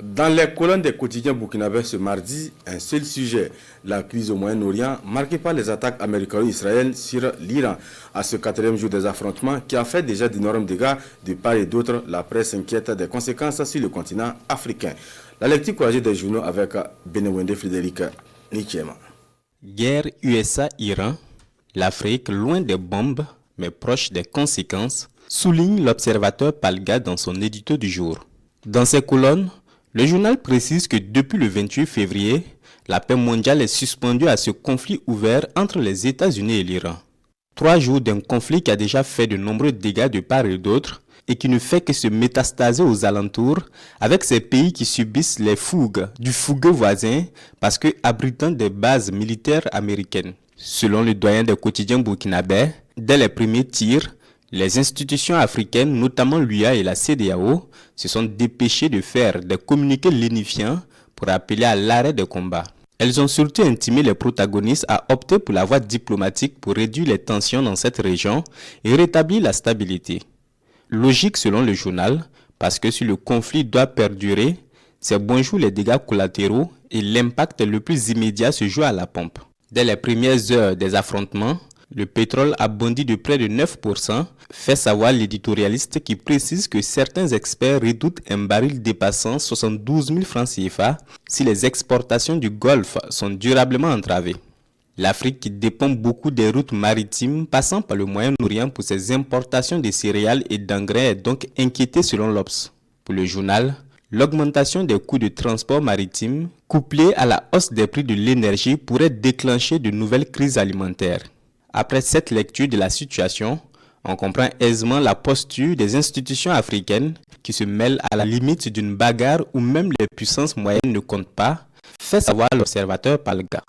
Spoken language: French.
Dans les colonnes des quotidiens burkinabés ce mardi, un seul sujet, la crise au Moyen-Orient, marquée par les attaques américano-israéliennes sur l'Iran. À ce quatrième jour des affrontements, qui a fait déjà d'énormes dégâts de part et d'autre, la presse s'inquiète des conséquences sur le continent africain. La lecture courageuse des journaux avec Benewende Frédéric Nichema. Guerre USA-Iran, l'Afrique loin des bombes, mais proche des conséquences, souligne l'observateur Palga dans son édito du jour. Dans ses colonnes, le journal précise que depuis le 28 février, la paix mondiale est suspendue à ce conflit ouvert entre les États-Unis et l'Iran. 3 jours d'un conflit qui a déjà fait de nombreux dégâts de part et d'autre et qui ne fait que se métastaser aux alentours avec ces pays qui subissent les fougues du fougueux voisin parce que abritant des bases militaires américaines. Selon le doyen des quotidiens burkinabés, dès les premiers tirs, les institutions africaines, notamment l'UA et la CEDEAO, se sont dépêchées de faire des communiqués lénifiants pour appeler à l'arrêt des combats. Elles ont surtout intimé les protagonistes à opter pour la voie diplomatique pour réduire les tensions dans cette région et rétablir la stabilité. Logique selon le journal, parce que si le conflit doit perdurer, c'est bonjour les dégâts collatéraux et l'impact le plus immédiat se joue à la pompe. Dès les premières heures des affrontements, le pétrole a bondi de près de 9%, fait savoir l'éditorialiste qui précise que certains experts redoutent un baril dépassant 72 000 francs CFA si les exportations du Golfe sont durablement entravées. L'Afrique, qui dépend beaucoup des routes maritimes passant par le Moyen-Orient pour ses importations de céréales et d'engrais, est donc inquiétée selon l'Obs. Pour le journal, l'augmentation des coûts de transport maritime, couplée à la hausse des prix de l'énergie, pourrait déclencher de nouvelles crises alimentaires. Après cette lecture de la situation, on comprend aisément la posture des institutions africaines qui se mêlent à la limite d'une bagarre où même les puissances moyennes ne comptent pas, fait savoir l'observateur Palga.